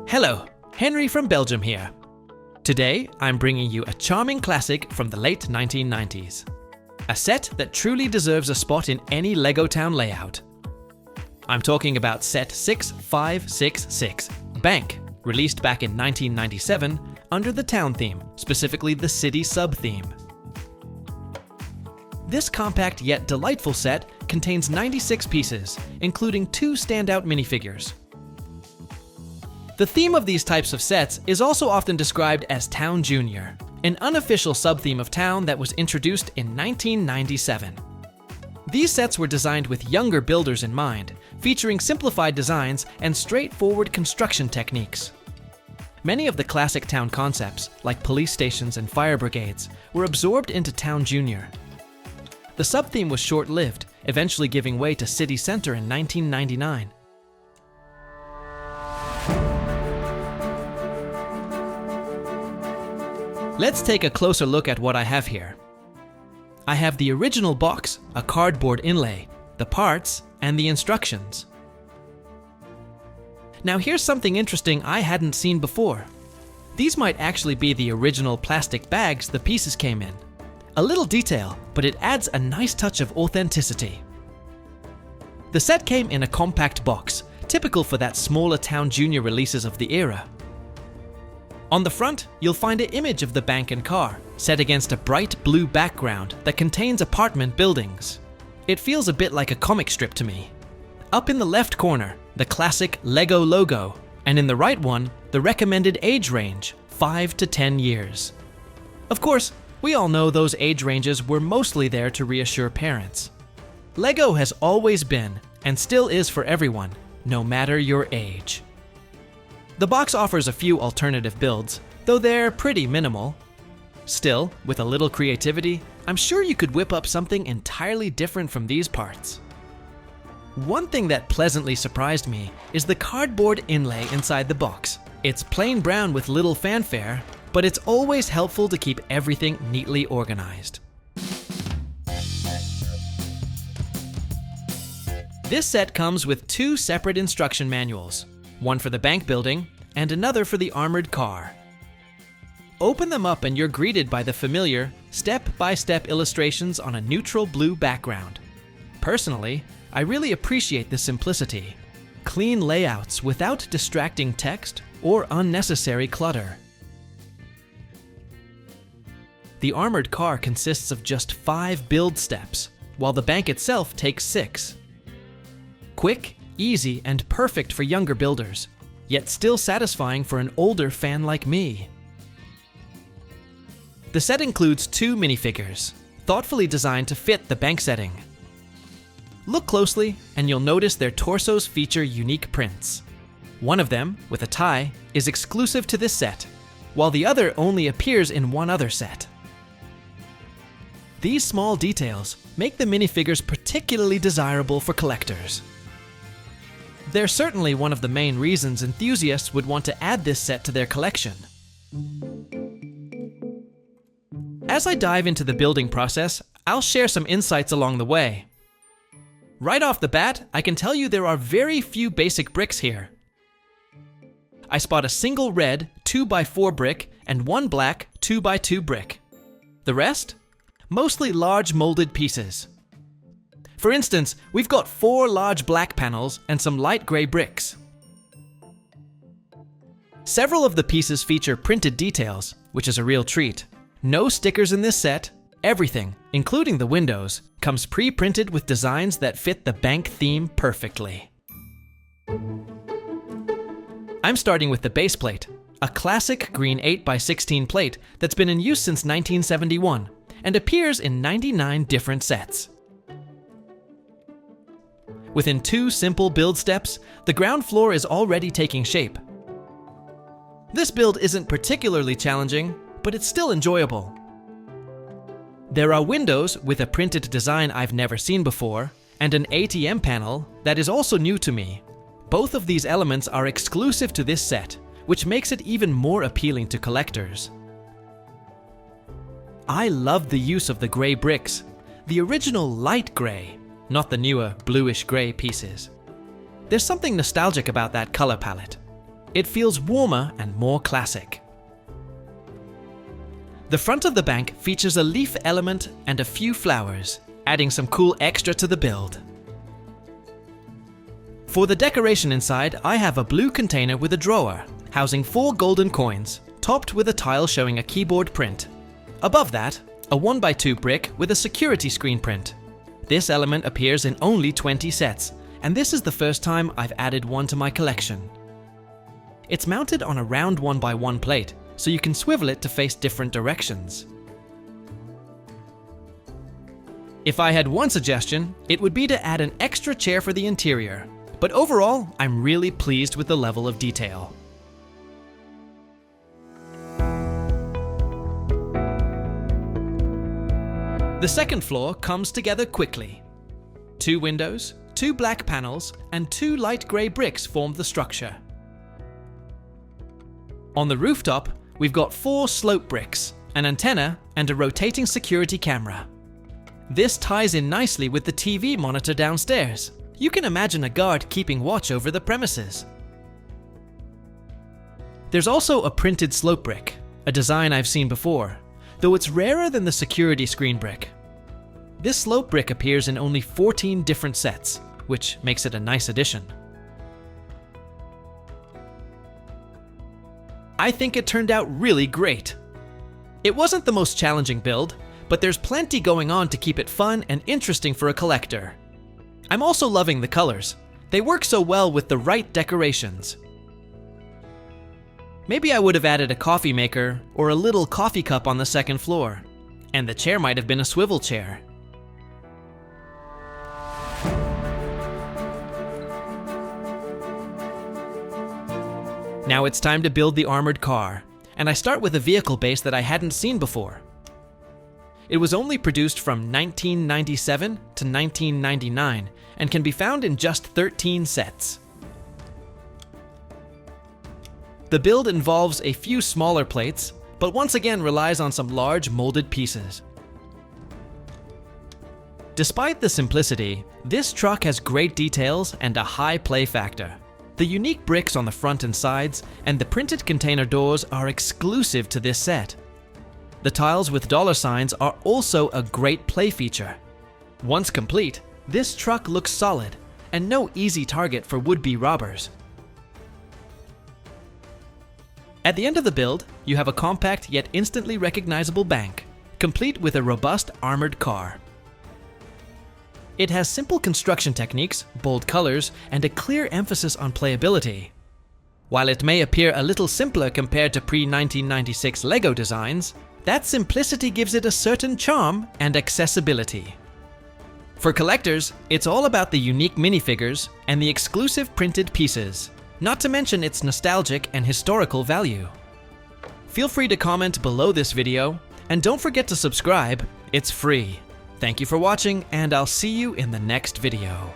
Hello, Henry from Belgium here. Today, I'm bringing you a charming classic from the late 1990s. A set that truly deserves a spot in any Lego Town layout. I'm talking about set 6566, Bank, released back in 1997 under the town theme, specifically the city sub-theme. This compact yet delightful set contains 96 pieces, including 2 standout minifigures. The theme of these types of sets is also often described as Town Junior, an unofficial sub-theme of Town that was introduced in 1997. These sets were designed with younger builders in mind, featuring simplified designs and straightforward construction techniques. Many of the classic Town concepts, like police stations and fire brigades, were absorbed into Town Junior. The sub-theme was short-lived, eventually giving way to City Center in 1999. Let's take a closer look at what I have here. I have the original box, a cardboard inlay, the parts, and the instructions. Now here's something interesting I hadn't seen before. These might actually be the original plastic bags the pieces came in. A little detail, but it adds a nice touch of authenticity. The set came in a compact box, typical for that smaller Town Junior releases of the era. On the front, you'll find an image of the bank and car, set against a bright blue background that contains apartment buildings. It feels a bit like a comic strip to me. Up in the left corner, the classic Lego logo, and in the right one, the recommended age range, 5 to 10 years. Of course, we all know those age ranges were mostly there to reassure parents. Lego has always been, and still is for everyone, no matter your age. The box offers a few alternative builds, though they're pretty minimal. Still, with a little creativity, I'm sure you could whip up something entirely different from these parts. One thing that pleasantly surprised me is the cardboard inlay inside the box. It's plain brown with little fanfare, but it's always helpful to keep everything neatly organized. This set comes with 2 separate instruction manuals. One for the bank building, and another for the armored car. Open them up and you're greeted by the familiar step-by-step illustrations on a neutral blue background. Personally, I really appreciate the simplicity. Clean layouts without distracting text or unnecessary clutter. The armored car consists of just 5 build steps, while the bank itself takes 6. Quick, easy, and perfect for younger builders, yet still satisfying for an older fan like me. The set includes 2 minifigures, thoughtfully designed to fit the bank setting. Look closely and you'll notice their torsos feature unique prints. One of them, with a tie, is exclusive to this set, while the other only appears in one other set. These small details make the minifigures particularly desirable for collectors. They're certainly one of the main reasons enthusiasts would want to add this set to their collection. As I dive into the building process, I'll share some insights along the way. Right off the bat, I can tell you there are very few basic bricks here. I spot a single red 2x4 brick and one black 2x2 brick. The rest? Mostly large molded pieces. For instance, we've got 4 large black panels and some light gray bricks. Several of the pieces feature printed details, which is a real treat. No stickers in this set. Everything, including the windows, comes pre-printed with designs that fit the bank theme perfectly. I'm starting with the base plate, a classic green 8x16 plate that's been in use since 1971 and appears in 99 different sets. Within 2 simple build steps, the ground floor is already taking shape. This build isn't particularly challenging, but it's still enjoyable. There are windows with a printed design I've never seen before, and an ATM panel that is also new to me. Both of these elements are exclusive to this set, which makes it even more appealing to collectors. I love the use of the gray bricks, the original light gray, not the newer bluish gray pieces. There's something nostalgic about that color palette. It feels warmer and more classic. The front of the bank features a leaf element and a few flowers, adding some cool extra to the build. For the decoration inside, I have a blue container with a drawer, housing 4 golden coins, topped with a tile showing a keyboard print. Above that, a 1x2 brick with a security screen print. This element appears in only 20 sets, and this is the first time I've added one to my collection. It's mounted on a round 1x1 plate, so you can swivel it to face different directions. If I had one suggestion, it would be to add an extra chair for the interior, but overall, I'm really pleased with the level of detail. The second floor comes together quickly. 2 windows, 2 black panels, and 2 light grey bricks form the structure. On the rooftop, we've got 4 slope bricks, an antenna, and a rotating security camera. This ties in nicely with the TV monitor downstairs. You can imagine a guard keeping watch over the premises. There's also a printed slope brick, a design I've seen before, though it's rarer than the security screen brick. This slope brick appears in only 14 different sets, which makes it a nice addition. I think it turned out really great. It wasn't the most challenging build, but there's plenty going on to keep it fun and interesting for a collector. I'm also loving the colors. They work so well with the right decorations. Maybe I would have added a coffee maker or a little coffee cup on the second floor, and the chair might have been a swivel chair. Now it's time to build the armored car, and I start with a vehicle base that I hadn't seen before. It was only produced from 1997 to 1999 and can be found in just 13 sets. The build involves a few smaller plates, but once again relies on some large molded pieces. Despite the simplicity, this truck has great details and a high play factor. The unique bricks on the front and sides and the printed container doors are exclusive to this set. The tiles with dollar signs are also a great play feature. Once complete, this truck looks solid and no easy target for would-be robbers. At the end of the build, you have a compact yet instantly recognizable bank, complete with a robust armored car. It has simple construction techniques, bold colors, and a clear emphasis on playability. While it may appear a little simpler compared to pre-1996 Lego designs, that simplicity gives it a certain charm and accessibility. For collectors, it's all about the unique minifigures and the exclusive printed pieces, not to mention its nostalgic and historical value. Feel free to comment below this video, and don't forget to subscribe, it's free. Thank you for watching, and I'll see you in the next video.